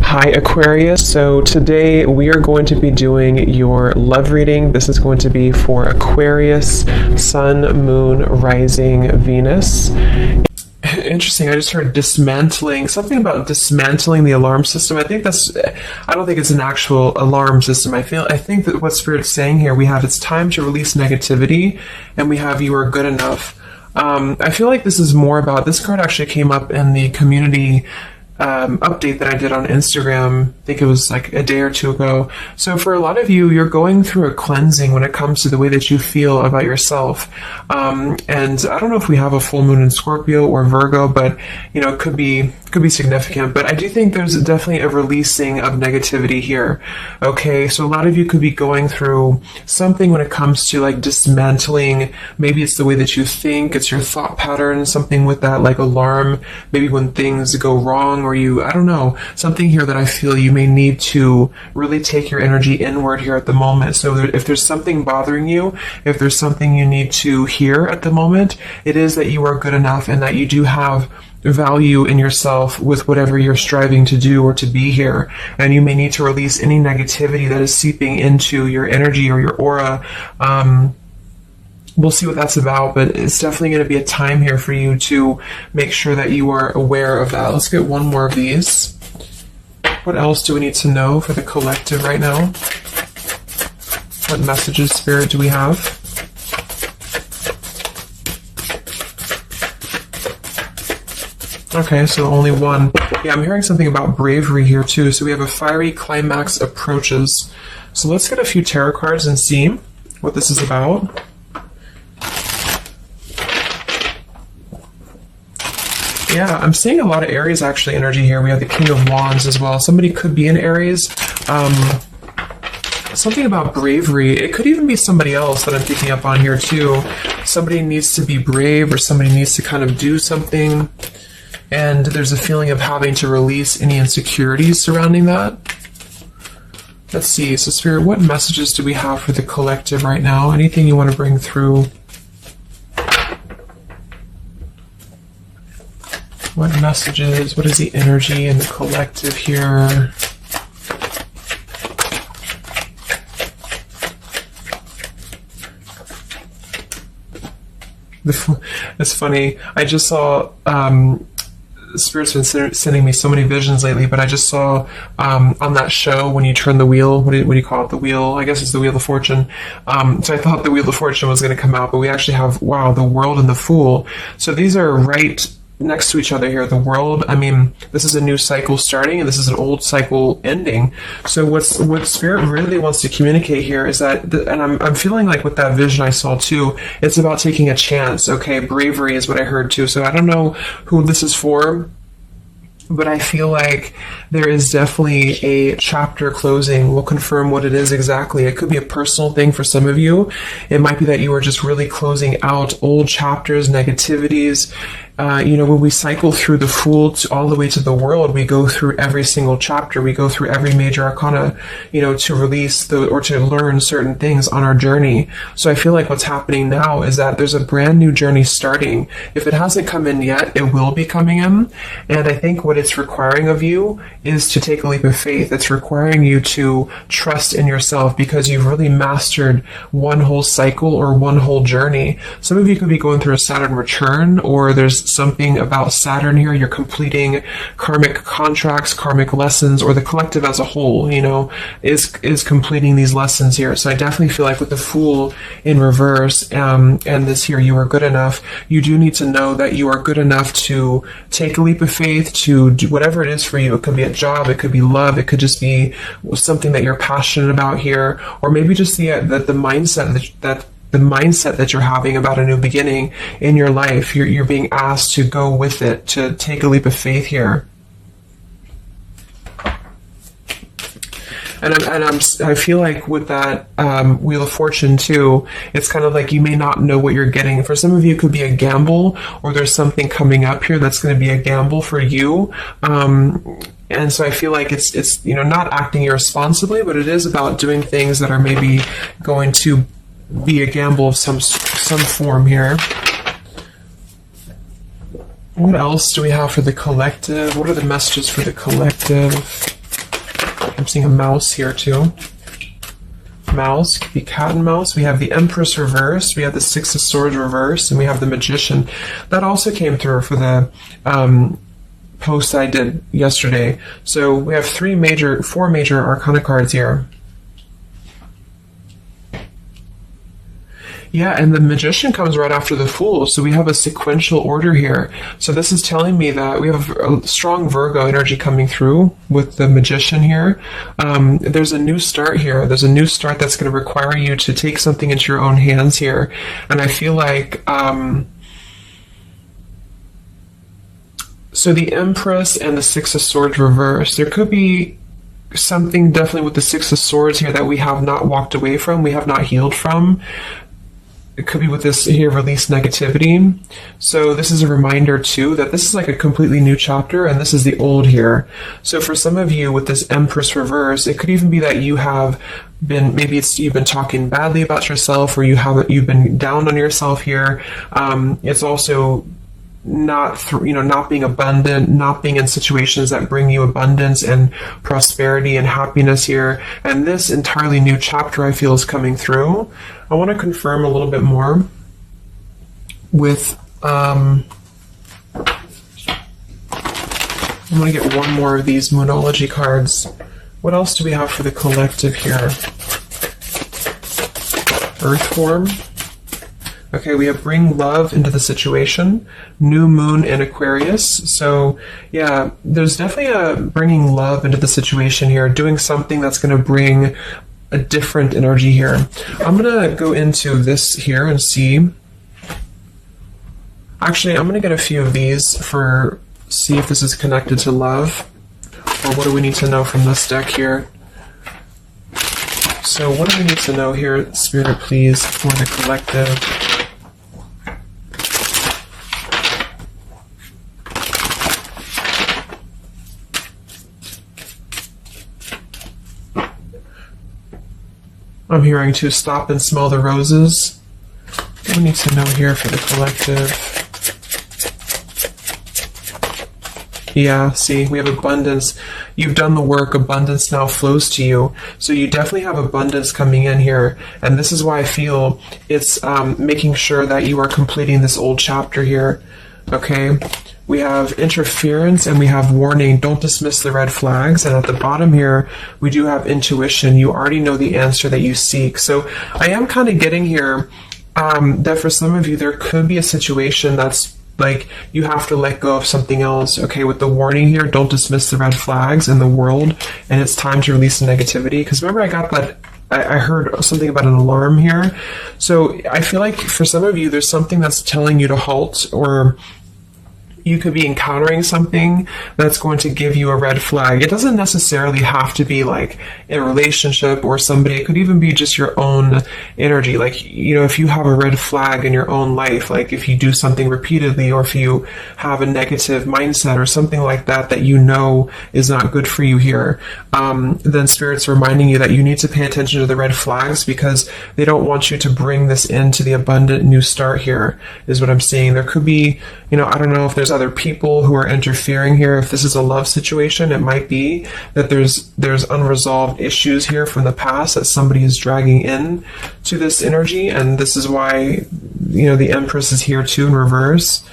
Hi Aquarius, so today we are going to be doing your love reading. This is going to be for Aquarius, Sun, Moon, Rising, Venus. Interesting, I just heard dismantling, something about dismantling the alarm system. I don't think it's an actual alarm system. I think that what Spirit's saying here, we have it's time to release negativity, and we have you are good enough. I feel like this is more about, this card actually came up in the community update that I did on Instagram. I think it was like a day or two ago. So for a lot of you, you're going through a cleansing when it comes to the way that you feel about yourself. And I don't know if we have a full moon in Scorpio or Virgo, but you know, it could be significant. But I do think there's definitely a releasing of negativity here. Okay, so a lot of you could be going through something when it comes to like dismantling. Maybe it's the way that you think, it's your thought pattern, something with that like alarm, maybe when things go wrong, or I don't know, something here that I feel you may need to really take your energy inward here at the moment. So if there's something bothering you, if there's something you need to hear at the moment, it is that you are good enough and that you do have value in yourself with whatever you're striving to do or to be here. And you may need to release any negativity that is seeping into your energy or your aura. We'll see what that's about, but it's definitely going to be a time here for you to make sure that you are aware of that. Let's get one more of these. What else do we need to know for the collective right now? What messages, Spirit, do we have? Okay, so only one. Yeah, I'm hearing something about bravery here too. So we have a fiery climax approaches. So let's get a few tarot cards and see what this is about. Yeah, I'm seeing a lot of Aries actually energy here. We have the King of Wands as well. Somebody could be in Aries. Something about bravery. It could even be somebody else that I'm picking up on here too. Somebody needs to be brave, or somebody needs to kind of do something. And there's a feeling of having to release any insecurities surrounding that. Let's see. So Spirit, what messages do we have for the collective right now? Anything you want to bring through? What messages, what is the energy in the collective here? It's funny, I just saw, Spirit's been sending me so many visions lately, but I just saw on that show when you turn the wheel, what do you call it? The wheel, I guess it's the Wheel of Fortune. So I thought the Wheel of Fortune was going to come out, but we actually have, wow, the World and the Fool. So these are right next to each other here. The World, I mean, this is a new cycle starting, and this is an old cycle ending. So what Spirit really wants to communicate here is that, and I'm feeling like with that vision I saw too, it's about taking a chance. Okay, bravery is what I heard too. So I don't know who this is for, but I feel like there is definitely a chapter closing. We'll confirm what it is exactly. It could be a personal thing for some of you. It might be that you are just really closing out old chapters, negativities. When we cycle through the Fool all the way to the World, we go through every single chapter. We go through every major arcana, to release or to learn certain things on our journey. So I feel like what's happening now is that there's a brand new journey starting. If it hasn't come in yet, it will be coming in. And I think what it's requiring of you is to take a leap of faith. It's requiring you to trust in yourself, because you've really mastered one whole cycle or one whole journey. Some of you could be going through a Saturn return, or there's something about Saturn here. You're completing karmic contracts, karmic lessons, or the collective as a whole, is completing these lessons here. So I definitely feel like with the Fool in reverse, and this here, you are good enough. You do need to know that you are good enough to take a leap of faith, to do whatever it is for you. It could be a job, it could be love, it could just be something that you're passionate about here, or maybe just the mindset that you're having about a new beginning in your life. You're being asked to go with it, to take a leap of faith here. And I feel like with that Wheel of Fortune too, it's kind of like you may not know what you're getting. For some of you, it could be a gamble, or there's something coming up here that's going to be a gamble for you. And so I feel like it's not acting irresponsibly, but it is about doing things that are maybe going to be a gamble of some form here. What else do we have for the collective? What are the messages for the collective? I'm seeing a mouse here too. Mouse, could be cat and mouse. We have the Empress reversed, we have the Six of Swords reversed, and we have the Magician. That also came through for the post I did yesterday. So we have four major Arcana cards here. Yeah, and the Magician comes right after the Fool, so we have a sequential order here. So this is telling me that we have a strong Virgo energy coming through with the Magician here. There's a new start here. There's a new start that's going to require you to take something into your own hands here. And I feel like... so the Empress and the Six of Swords reversed. There could be something definitely with the Six of Swords here that we have not walked away from, we have not healed from. It could be with this here, release negativity. So this is a reminder too that this is like a completely new chapter, and this is the old here. So for some of you with this Empress reverse, it could even be that you have been, maybe you've been talking badly about yourself, or you've been down on yourself here. It's also not being abundant, not being in situations that bring you abundance and prosperity and happiness here. And this entirely new chapter I feel is coming through. I want to confirm a little bit more with I'm going to get one more of these Moonology cards. What else do we have for the collective here? Earth form. Okay, we have bring love into the situation, new moon in Aquarius. So yeah, there's definitely a bringing love into the situation here, doing something that's going to bring a different energy here. I'm going to go into this here and see. Actually, I'm going to get a few of these see if this is connected to love, or what do we need to know from this deck here. So what do we need to know here, Spirit, please, for the collective? I'm hearing to stop and smell the roses. What do we need to know here for the collective? Yeah, see, we have abundance. You've done the work. Abundance now flows to you. So you definitely have abundance coming in here. And this is why I feel it's making sure that you are completing this old chapter here. Okay? We have interference and we have warning. Don't dismiss the red flags. And at the bottom here, we do have intuition. You already know the answer that you seek. So I am kind of getting here that for some of you, there could be a situation that's like you have to let go of something else. Okay, with the warning here, don't dismiss the red flags in the world. And it's time to release the negativity. Because remember, I got that. I heard something about an alarm here. So I feel like for some of you, there's something that's telling you to halt, or you could be encountering something that's going to give you a red flag. It doesn't necessarily have to be like a relationship or somebody. It could even be just your own energy. Like, you know, if you have a red flag in your own life, like if you do something repeatedly, or if you have a negative mindset or something like that that you know is not good for you here, then Spirit's reminding you that you need to pay attention to the red flags, because they don't want you to bring this into the abundant new start here, is what I'm seeing. There could be, you know, I don't know if there's other people who are interfering here. If this is a love situation, it might be that there's unresolved issues here from the past that somebody is dragging in to this energy, and this is why, you know, the Empress is here too in reverse.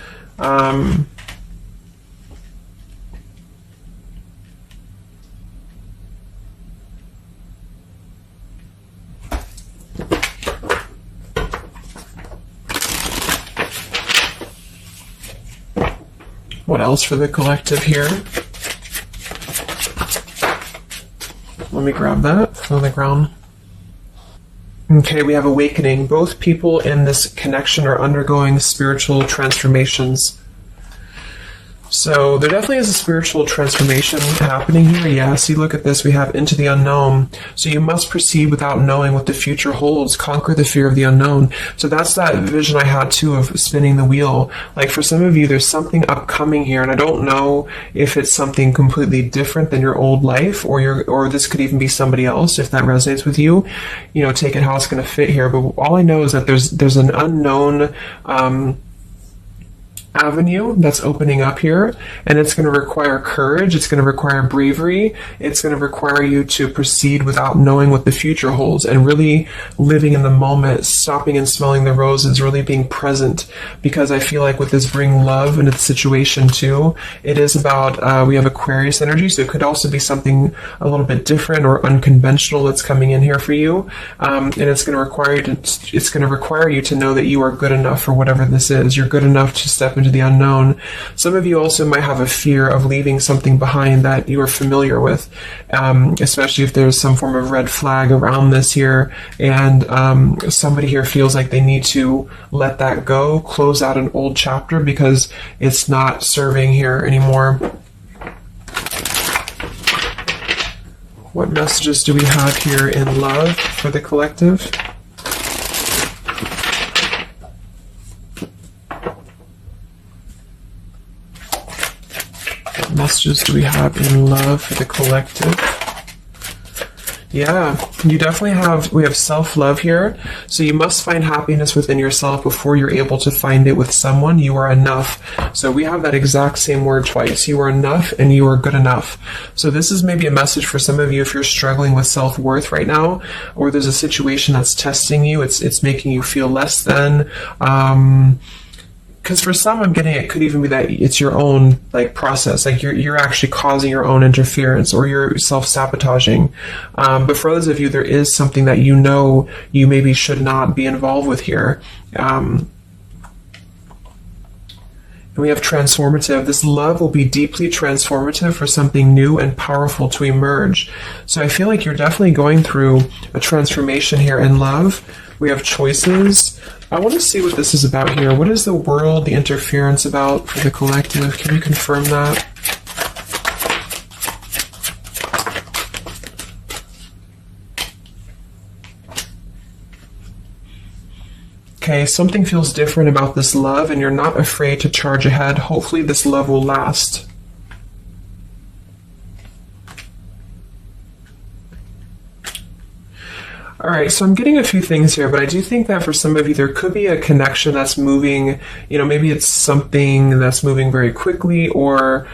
What else for the collective here? Let me grab that on the ground. Okay, we have awakening. Both people in this connection are undergoing spiritual transformations. So there definitely is a spiritual transformation happening here. Yeah, see, look at this. We have into the unknown. So you must proceed without knowing what the future holds. Conquer the fear of the unknown. So that's that vision I had too of spinning the wheel. Like for some of you, there's something upcoming here, and I don't know if it's something completely different than your old life, or this could even be somebody else. If that resonates with you, you know, take it how it's going to fit here. But all I know is that there's an unknown avenue that's opening up here, and it's going to require courage, it's going to require bravery, it's going to require you to proceed without knowing what the future holds, and really living in the moment, stopping and smelling the roses, really being present, because I feel like with this bring love into the situation too, it is about, we have Aquarius energy, so it could also be something a little bit different or unconventional that's coming in here for you, and it's going to require you to know that you are good enough for whatever this is. You're good enough to step into the unknown. Some of you also might have a fear of leaving something behind that you are familiar with, especially if there's some form of red flag around this here, and somebody here feels like they need to let that go, close out an old chapter because it's not serving here anymore. What messages do we have here in love for the collective? Messages do we have in love for the collective? Yeah, you definitely we have self-love here. So you must find happiness within yourself before you're able to find it with someone. You are enough. So we have that exact same word twice. You are enough and you are good enough. So this is maybe a message for some of you if you're struggling with self-worth right now, or there's a situation that's testing you. It's making you feel less than. Because for some, I'm getting it could even be that it's your own process, you're actually causing your own interference, or you're self-sabotaging. But for others of you, there is something that you know you maybe should not be involved with here. And we have transformative. This love will be deeply transformative for something new and powerful to emerge. So I feel like you're definitely going through a transformation here in love. We have choices. I want to see what this is about here. What is the world, the interference about for the collective? Can you confirm that? Okay, something feels different about this love, and you're not afraid to charge ahead. Hopefully this love will last. All right, so I'm getting a few things here, but I do think that for some of you, there could be a connection that's moving, maybe it's something that's moving very quickly, or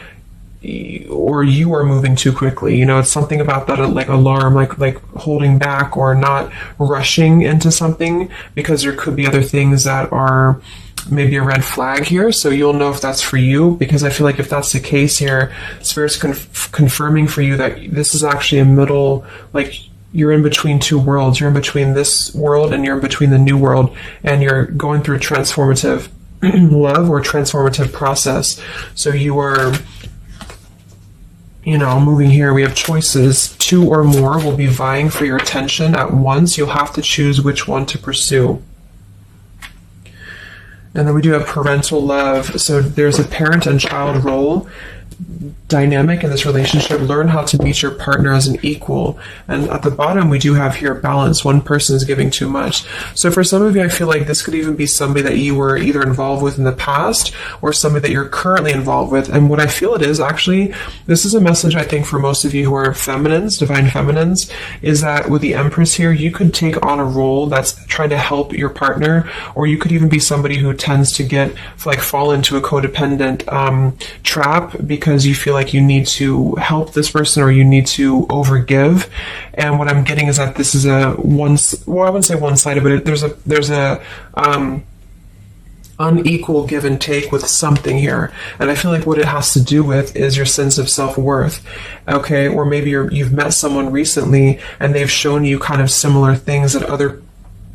you are moving too quickly. It's something about that, alarm, like holding back or not rushing into something, because there could be other things that are maybe a red flag here. So you'll know if that's for you, because I feel like if that's the case here, Spirit's confirming for you that this is actually a middle, you're in between two worlds. You're in between this world and you're in between the new world, and you're going through a transformative love or transformative process. So you are, moving here. We have choices. Two or more will be vying for your attention at once. You'll have to choose which one to pursue. And then we do have parental love. So there's a parent and child role dynamic in this relationship. Learn how to meet your partner as an equal. And at the bottom, we do have here balance. One person is giving too much. So for some of you, I feel like this could even be somebody that you were either involved with in the past or somebody that you're currently involved with. And what I feel it is actually, this is a message I think for most of you who are feminines, divine feminines, is that with the Empress here, you could take on a role that's trying to help your partner, or you could even be somebody who tends to fall into a codependent trap because you feel like you need to help this person or you need to overgive. And what I'm getting is that this is I wouldn't say one-sided, but there's a unequal give and take with something here. And I feel like what it has to do with is your sense of self-worth. Okay, or maybe you've met someone recently and they've shown you kind of similar things that other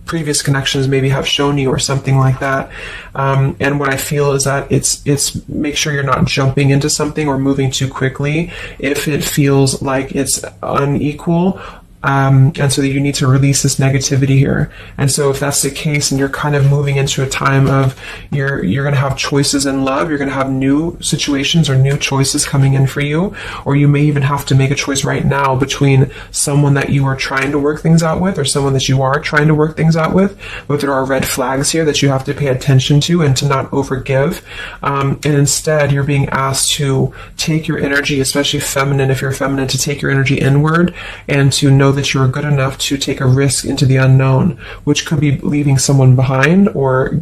previous connections maybe have shown you, or something like that. And what I feel is that it's make sure you're not jumping into something or moving too quickly if it feels like it's unequal. And so that you need to release this negativity here. And so if that's the case and you're kind of moving into a time of you're going to have choices in love, you're going to have new situations or new choices coming in for you, or you may even have to make a choice right now between someone that you are trying to work things out with or someone that you are trying to work things out with. But there are red flags here that you have to pay attention to and to not overgive. And instead, you're being asked to take your energy, especially feminine, if you're feminine, to take your energy inward and to know that you're good enough to take a risk into the unknown, which could be leaving someone behind or,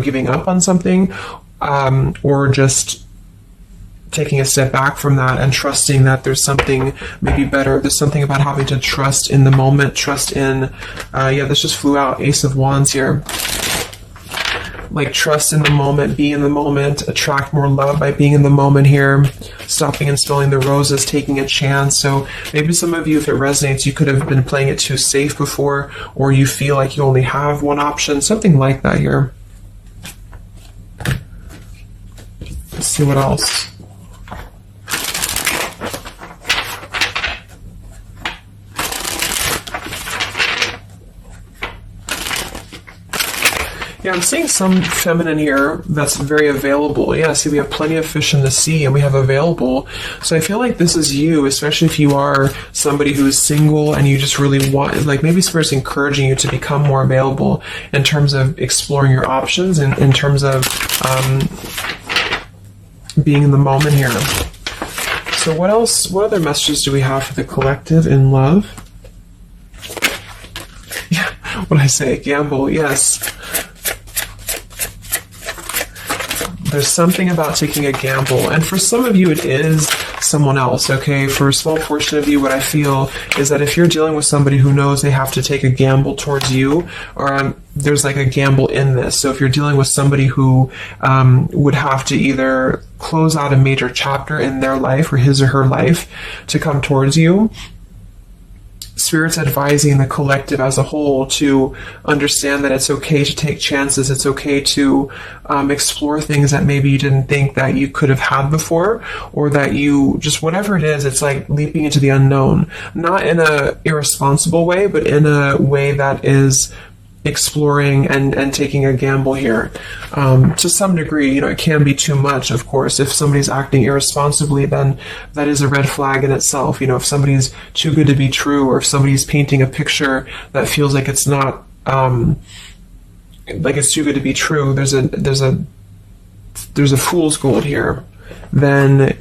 giving up on something. or just taking a step back from that and trusting that there's something maybe better. There's something about having to trust in the moment, trust in, this just flew out, Ace of Wands here. Like, trust in the moment, be in the moment, attract more love by being in the moment here, stopping and smelling the roses, taking a chance. So maybe some of you, if it resonates, you could have been playing it too safe before, or you feel like you only have one option, something like that here. Let's see what else. Yeah, I'm seeing some feminine here that's very available. Yeah, see, we have plenty of fish in the sea, and we have available. So I feel like this is you, especially if you are somebody who is single and you just really want, like, maybe Spirit's encouraging you to become more available in terms of exploring your options and in terms of being in the moment here. So what else, what other messages do we have for the collective in love? Yeah, what did I say? Gamble, yes. There's something about taking a gamble, and for some of you it is someone else, okay? For a small portion of you, what I feel is that if you're dealing with somebody who knows they have to take a gamble towards you, or there's like a gamble in this. So if you're dealing with somebody who would have to either close out a major chapter in their life or his or her life to come towards you, Spirit's advising the collective as a whole to understand that it's okay to take chances. It's okay to explore things that maybe you didn't think that you could have had before, or that you just, whatever it is, it's like leaping into the unknown. Not in a irresponsible way, but in a way that is exploring and taking a gamble here. To some degree, it can be too much, of course. If somebody's acting irresponsibly, then that is a red flag in itself. If somebody's too good to be true, or if somebody's painting a picture that feels like it's not, like it's too good to be true, there's a fool's gold here, then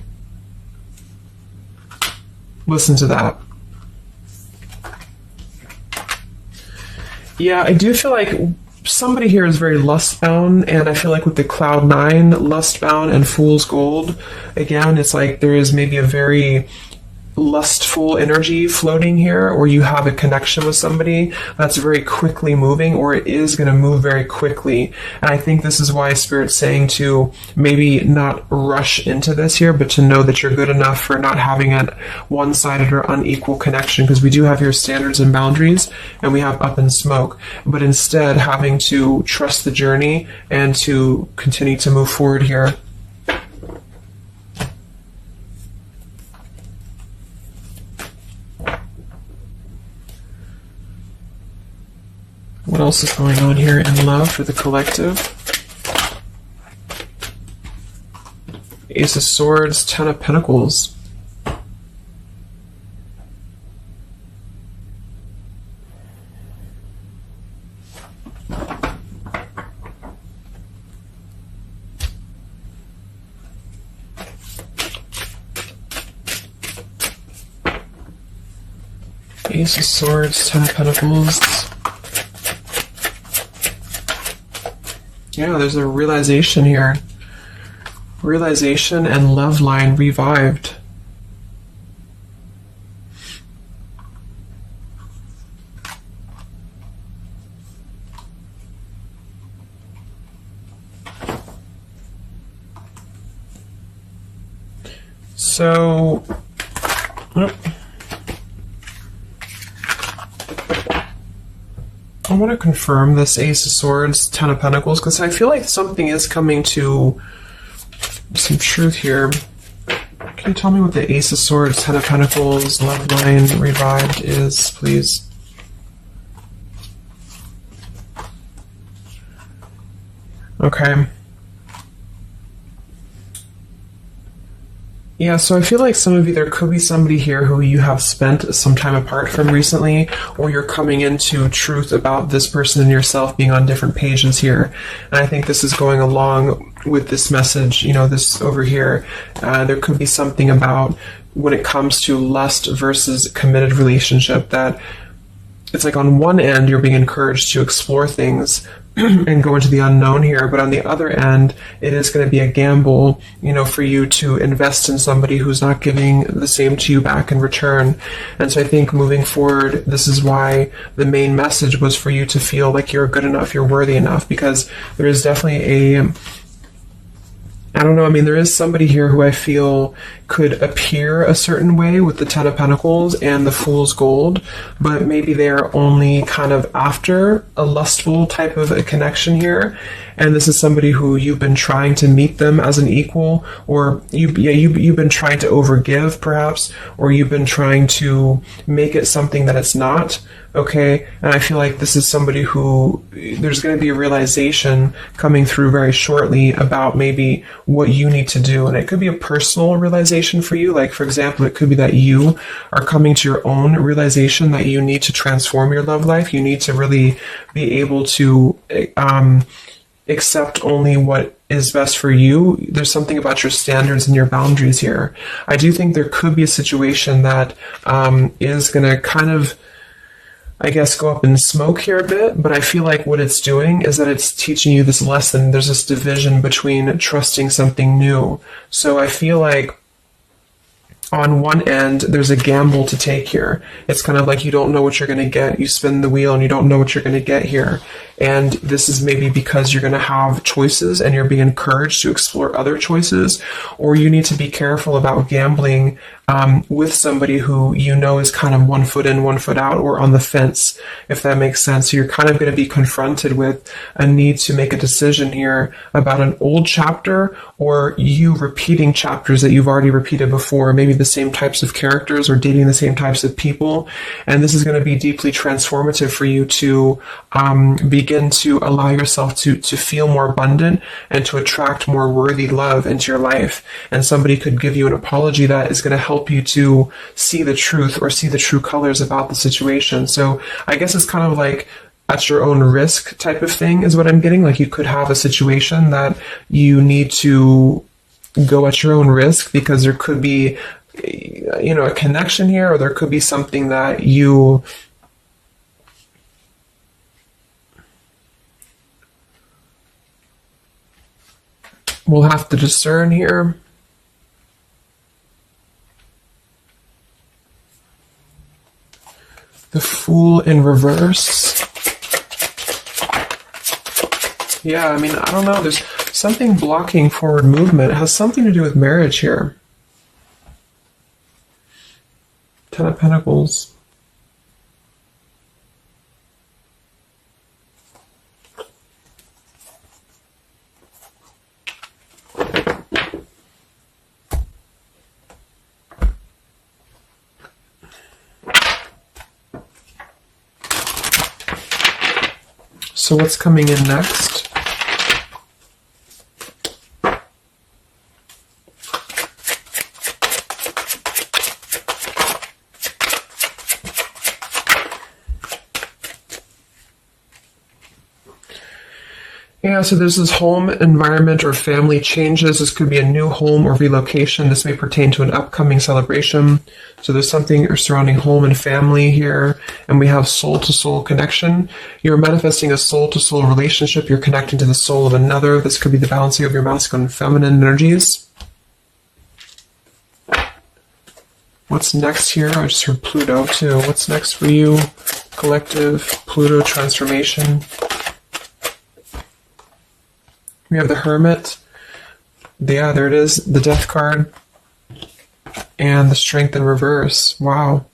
listen to that. Yeah, I do feel like somebody here is very lust-bound, and I feel like with the Cloud 9, lust-bound and Fool's Gold, again, it's like there is maybe a very lustful energy floating here, or you have a connection with somebody that's very quickly moving, or it is going to move very quickly. And I think this is why Spirit's saying to maybe not rush into this here, but to know that you're good enough for not having a one-sided or unequal connection, because we do have here standards and boundaries, and we have up and smoke, but instead having to trust the journey and to continue to move forward here. What else is going on here in love for the collective? Ace of Swords, Ten of Pentacles. Ace of Swords, Ten of Pentacles. Yeah, there's a realization here. Realization and love line revived. So, I want to confirm this Ace of Swords, Ten of Pentacles, because I feel like something is coming to some truth here. Can you tell me what the Ace of Swords, Ten of Pentacles, love line revived is, please? Okay. Yeah, so I feel like some of you, there could be somebody here who you have spent some time apart from recently, or you're coming into truth about this person and yourself being on different pages here. And I think this is going along with this message, this over here. There could be something about when it comes to lust versus committed relationship that it's like on one end you're being encouraged to explore things, and go into the unknown here. But on the other end, it is going to be a gamble, for you to invest in somebody who's not giving the same to you back in return. And so I think moving forward, this is why the main message was for you to feel like you're good enough, you're worthy enough, because there is definitely I don't know, there is somebody here who I feel could appear a certain way with the Ten of Pentacles and the Fool's Gold, but maybe they're only kind of after a lustful type of a connection here. And this is somebody who you've been trying to meet them as an equal, or you've been trying to overgive perhaps, or you've been trying to make it something that it's not. Okay, and I feel like this is somebody who there's going to be a realization coming through very shortly about maybe what you need to do. And it could be a personal realization for you. Like, for example, it could be that you are coming to your own realization that you need to transform your love life. You need to really be able to accept only what is best for you. There's something about your standards and your boundaries here. I do think there could be a situation that is going to kind of, I guess, go up in smoke here a bit, but I feel like what it's doing is that it's teaching you this lesson. There's this division between trusting something new. So I feel like on one end, there's a gamble to take here. It's kind of like you don't know what you're going to get. You spin the wheel and you don't know what you're going to get here. And this is maybe because you're going to have choices and you're being encouraged to explore other choices, or you need to be careful about gambling with somebody who is kind of 1 foot in, 1 foot out, or on the fence, if that makes sense. So you're kind of going to be confronted with a need to make a decision here about an old chapter, or you repeating chapters that you've already repeated before, maybe the same types of characters or dating the same types of people. And this is going to be deeply transformative for you to begin to allow yourself to feel more abundant and to attract more worthy love into your life. And somebody could give you an apology that is going to help you to see the truth or see the true colors about the situation. So I guess it's kind of like at your own risk type of thing is what I'm getting. Like, you could have a situation that you need to go at your own risk because there could be a connection here, or there could be something that you will have to discern here. The Fool in reverse. Yeah, I don't know. There's something blocking forward movement. It has something to do with marriage here. Ten of Pentacles. So what's coming in next? Yeah, so there's this home environment or family changes. This could be a new home or relocation. This may pertain to an upcoming celebration. So there's something surrounding home and family here. And we have soul-to-soul connection. You're manifesting a soul-to-soul relationship. You're connecting to the soul of another. This could be the balancing of your masculine and feminine energies. What's next here? I just heard Pluto too. What's next for you? Collective, Pluto transformation. We have the Hermit. Yeah, there it is. The Death card. And the Strength in reverse. Wow.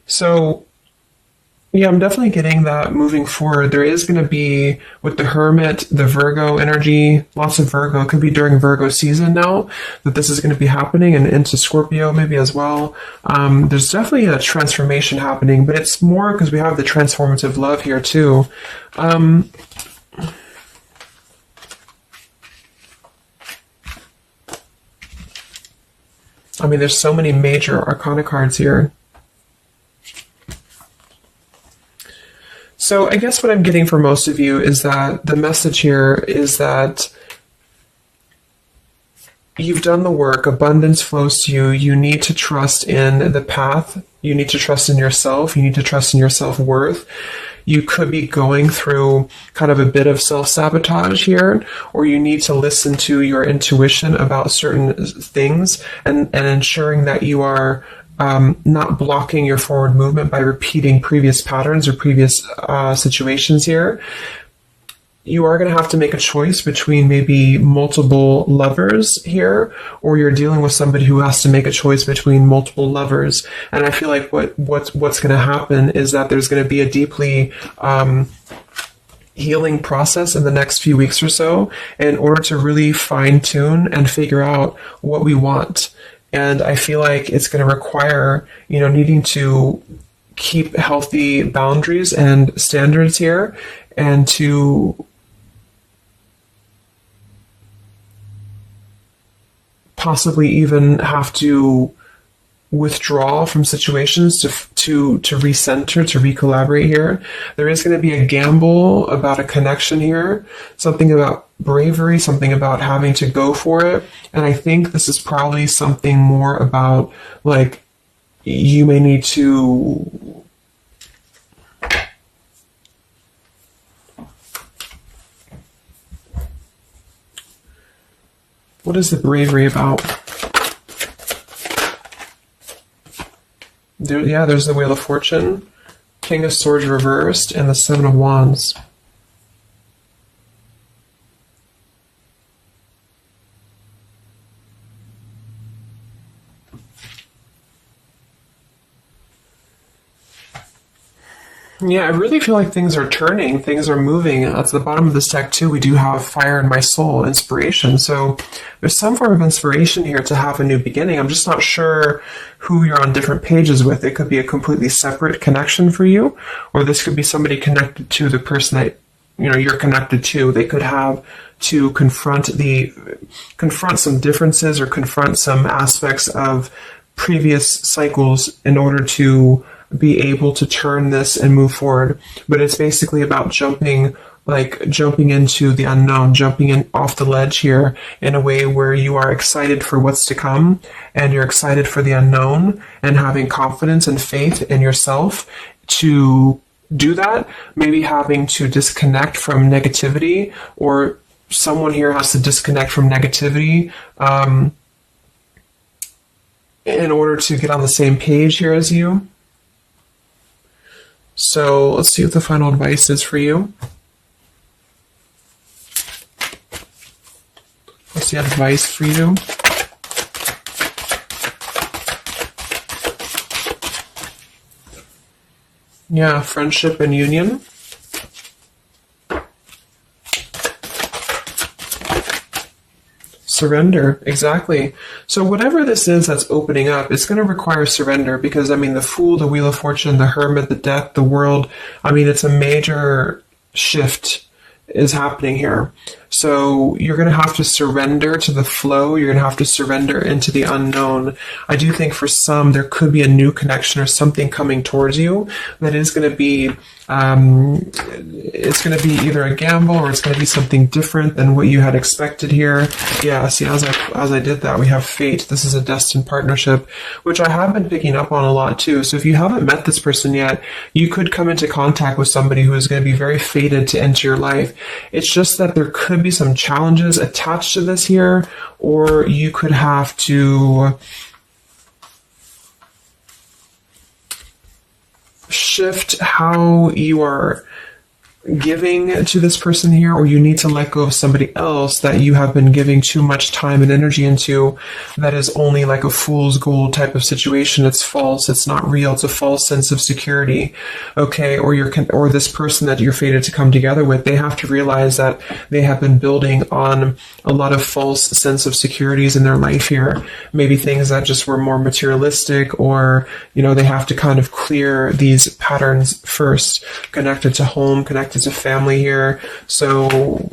So, yeah, I'm definitely getting that moving forward. There is going to be, with the Hermit, the Virgo energy, lots of Virgo. It could be during Virgo season now that this is going to be happening, and into Scorpio maybe as well. There's definitely a transformation happening, but it's more because we have the transformative love here too. There's so many major arcana cards here. So I guess what I'm getting for most of you is that the message here is that you've done the work, abundance flows to you, you need to trust in the path, you need to trust in yourself, you need to trust in your self-worth. You could be going through kind of a bit of self-sabotage here, or you need to listen to your intuition about certain things and ensuring that you are not blocking your forward movement by repeating previous patterns or previous situations here. You are going to have to make a choice between maybe multiple lovers here, or you're dealing with somebody who has to make a choice between multiple lovers. And I feel like what's going to happen is that there's going to be a deeply healing process in the next few weeks or so in order to really fine tune and figure out what we want. And I feel like it's going to require, needing to keep healthy boundaries and standards here, and to possibly even have to withdraw from situations to recenter, to recollaborate here. There is going to be a gamble about a connection here, something about bravery, something about having to go for it. And I think this is probably something more about, like, you may need to what is the bravery about? There's the Wheel of Fortune, King of Swords reversed, and the Seven of Wands. Yeah, I really feel like things are turning, things are moving. At the bottom of this deck, too, we do have Fire in My Soul, inspiration. So there's some form of inspiration here to have a new beginning. I'm just not sure who you're on different pages with. It could be a completely separate connection for you, or this could be somebody connected to the person that you're connected to. They could have to confront some differences or confront some aspects of previous cycles in order to be able to turn this and move forward. But it's basically about jumping into the unknown, jumping in off the ledge here in a way where you are excited for what's to come, and you're excited for the unknown, and having confidence and faith in yourself to do that. Maybe having to disconnect from negativity, or someone here has to disconnect from negativity in order to get on the same page here as you. So let's see what the final advice is for you. What's the advice for you? Yeah, friendship and union. Surrender, exactly. So whatever this is that's opening up, it's going to require surrender, because, the Fool, the Wheel of Fortune, the Hermit, the Death, the World, it's a major shift is happening here. So you're going to have to surrender to the flow. You're going to have to surrender into the unknown. I do think for some, there could be a new connection or something coming towards you that is going to be, it's going to be either a gamble, or it's going to be something different than what you had expected here. Yeah, see, as I did that, we have fate. This is a destined partnership, which I have been picking up on a lot too. So if you haven't met this person yet, you could come into contact with somebody who is going to be very fated to enter your life. It's just that there could be some challenges attached to this here, or you could have to shift how you are giving to this person here, or you need to let go of somebody else that you have been giving too much time and energy into, that is only like a fool's gold type of situation. It's false, it's not real, it's a false sense of security. Okay, or this person that you're fated to come together with, they have to realize that they have been building on a lot of false sense of securities in their life here. Maybe things that just were more materialistic, or they have to kind of clear these patterns first, connected to home, connected to family here. So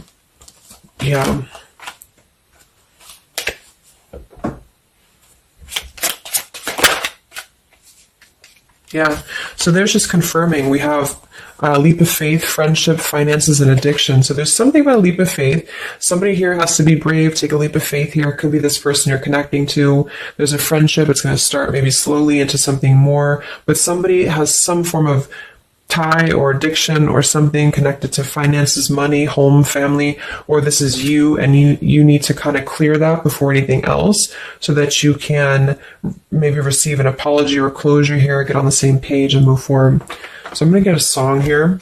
yeah, Yeah. So there's just confirming. We have leap of faith, friendship, finances, and addiction. So there's something about a leap of faith. Somebody here has to be brave, take a leap of faith here. It could be this person you're connecting to. There's a friendship. It's going to start maybe slowly into something more. But somebody has some form of tie or addiction or something connected to finances, money, home, family, or this is you, and you need to kind of clear that before anything else so that you can maybe receive an apology or closure here, get on the same page and move forward. So I'm going to get a song here.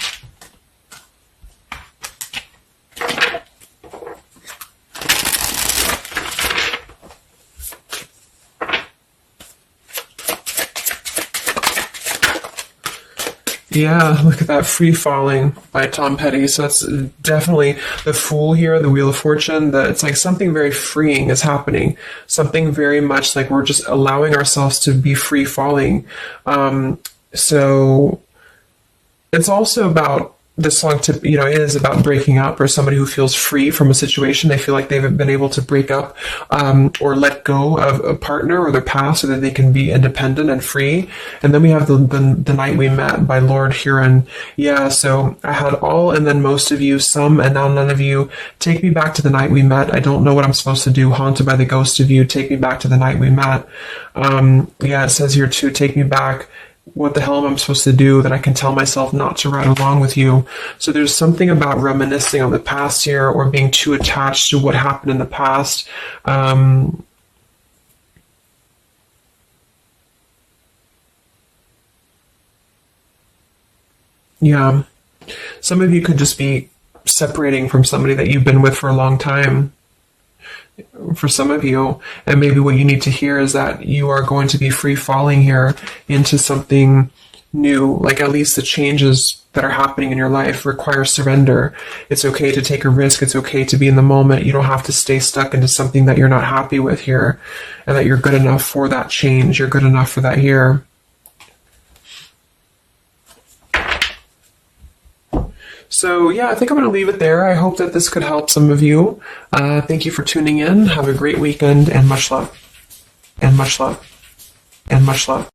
Yeah, look at that, Free Falling by Tom Petty. So that's definitely the Fool here, the Wheel of Fortune. That it's like something very freeing is happening. Something very much like we're just allowing ourselves to be free falling. So it's also about this song to, it is about breaking up, or somebody who feels free from a situation. They feel like they've been able to break up or let go of a partner or their past so that they can be independent and free. And then we have the Night We Met by Lord Huron. Yeah, so I had all and then most of you, some and now none of you. Take me back to the night we met. I don't know what I'm supposed to do. Haunted by the ghost of you. Take me back to the night we met. Yeah, it says here too, take me back. What the hell am I supposed to do that I can tell myself not to ride along with you? So there's something about reminiscing on the past here, or being too attached to what happened in the past. Yeah. Some of you could just be separating from somebody that you've been with for a long time. For some of you, and maybe what you need to hear is that you are going to be free falling here into something new. Like, at least the changes that are happening in your life require surrender. It's okay to take a risk. It's okay to be in the moment. You don't have to stay stuck into something that you're not happy with here, and that you're good enough for that change. You're good enough for that here. So yeah, I think I'm going to leave it there. I hope that this could help some of you. Thank you for tuning in. Have a great weekend, and much love. And much love. And much love.